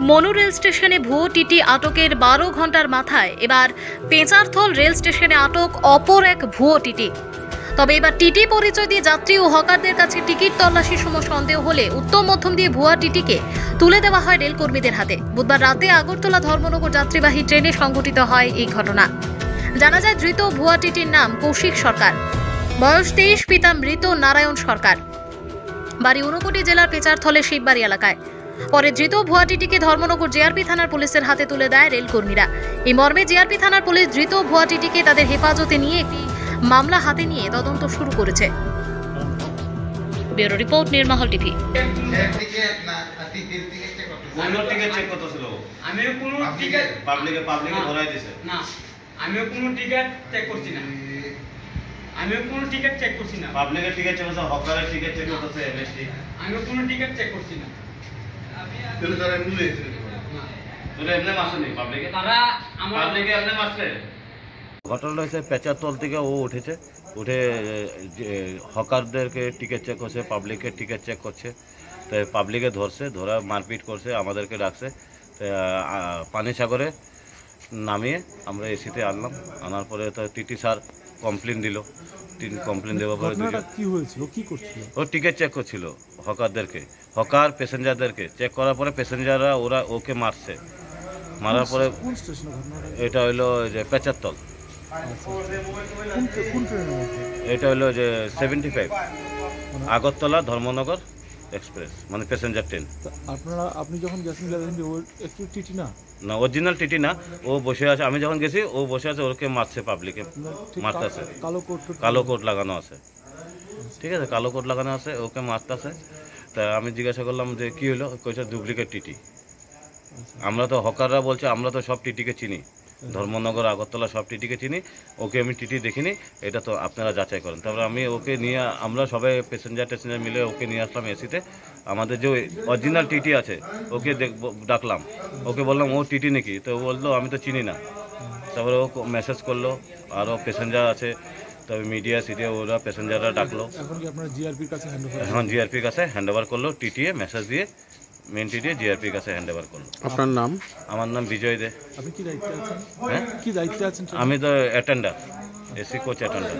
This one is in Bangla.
মনু রেল স্টেশনে ভুয়ো টিটি আটকের 12 ঘন্টার মাথায় এবার পেঁচারথল রেল স্টেশনে আটক অপর এক ভুয়ো টিটি। তবে এবার টিটি পরিচয় দিয়ে যাত্রী ও হকারদের কাছে টিকিট তল্লাশির সময় সন্দেহ হলে উত্তম মধ্যম দিয়ে ভুয়া টিটিকে তুলে দেওয়া হয় রেল কর্মীদের হাতে। বুধবার রাতে আগরতলা ধর্মনগর যাত্রীবাহী ট্রেনে সংঘটিত হয় এই ঘটনা। জানা যায় ধৃত ভুয়া টিটির নাম কৌশিক সরকার, বয়স 23, পিতা মৃত নারায়ণ সরকার, বাড়ি ঊনকোটি জেলার পেঁচারথলের শিববাড়ি এলাকায়। পরে ধৃত ভুয়া টিটিকে ধর্মনগর জিআরপি থানার পুলিশের হাতে তুলে দেয় রেল কর্মীরা। এই মর্মে জিআরপি থানার পুলিশ ধৃত ভুয়া টিটিকে তাদের হেফাজতে নিয়ে একটি মামলা হাতে নিয়ে তদন্ত শুরু করেছে। Bureau report, নির্মহল TV. আমিও কোনো টিকিট পাবলিকে ধরাই দিয়েছে না, আমিও কোনো টিকিট চেক করছি না, আমিও কোনো টিকিট চেক করছি না। পাবলিকের টিকিট চেক করছে, হকারের টিকিট চেক করতেছে এমএসটি। আমিও কোনো টিকিট চেক করছি না। তাহলে তারা এমনি লইছে না, তোরা এমনি মাসনি পাবলিকে, তারা আমার পাবলিকে এমনি মাসছে। ঘটনাটা হচ্ছে পেঁচারতল থেকে ও উঠেছে, উঠে হকারদেরকে টিকিট চেক করছে, পাবলিকের টিকিট চেক করছে। তো পাবলিকে ধরছে, ধরা মারপিট করছে, আমাদেরকে ডাকছে। পানিসাগরে নামিয়ে আমরা এসিতে আনলাম। আনার পরে তো টিটি স্যার কমপ্লেন দিল। কমপ্লেন দেওয়ার পরে কি হয়েছিল, কি করছিল? ও টিকিট চেক করছিল হকারদেরকে, হকার প্যাসেঞ্জারদেরকে চেক করার পরে প্যাসেঞ্জাররা ওকে মারছে। মারার পরে কোন স্টেশনে ঘটনাটা? এটা হইলো যে পেঁচারতল। কোন ট্রেনের মধ্যে? এটা হলো যে 75 আগরতলা ধর্মনগর এক্সপ্রেস, মানে প্যাসেঞ্জার ট্রেন। আপনি যখন গেছেন একটু টিটি না, না অরিজিনাল টিটি না, ও বসে আছে। আমি যখন গেছি ও বসে আছে, ওকে মারছে, পাবলিকে মারতেছে। কালো কোট লাগানো আছে, ঠিক আছে, কালো কোট লাগানো আছে, ওকে মারতেছে। তা আমি জিজ্ঞাসা করলাম যে কি হলো, কইছে ডুপ্লিকেট টিটি। আমরা তো হকাররা বলছে আমরা তো সব টিটিকে চিনি, ধর্মনগর আগরতলা সব টিটিকে চিনি, ওকে আমি টিটি দেখিনি, এটা তো আপনারা যাচাই করেন। তারপরে আমি ওকে নিয়ে, আমরা সবাই প্যাসেঞ্জার মিলে ওকে নিয়ে আসলাম এসিতে। আমাদের যে অরিজিনাল টিটি আছে ওকে ডাকলাম, ওকে বললাম ও টিটি নাকি, তো ও বললো আমি তো চিনি না। তারপরে ও মেসেজ করলো, আরও প্যাসেঞ্জার আছে, তবে মিডিয়া সিডিয়া ওরা প্যাসেঞ্জাররা ডাকলো। এখন জিআরপির কাছে হ্যান্ড ওভার করলো, টিটিএ মেসেজ দিয়ে মেন টিটিএ জিআরপির কাছে হ্যান্ড ওভার করলো। আপনার নাম? আমার নাম বিজয় দে। আপনি কি দায়িত্বে আছেন? হ্যাঁ, কি দায়িত্বে আছেন? আমি তো অ্যাটেন্ডার, এসি কোচ অ্যাটেন্ডার।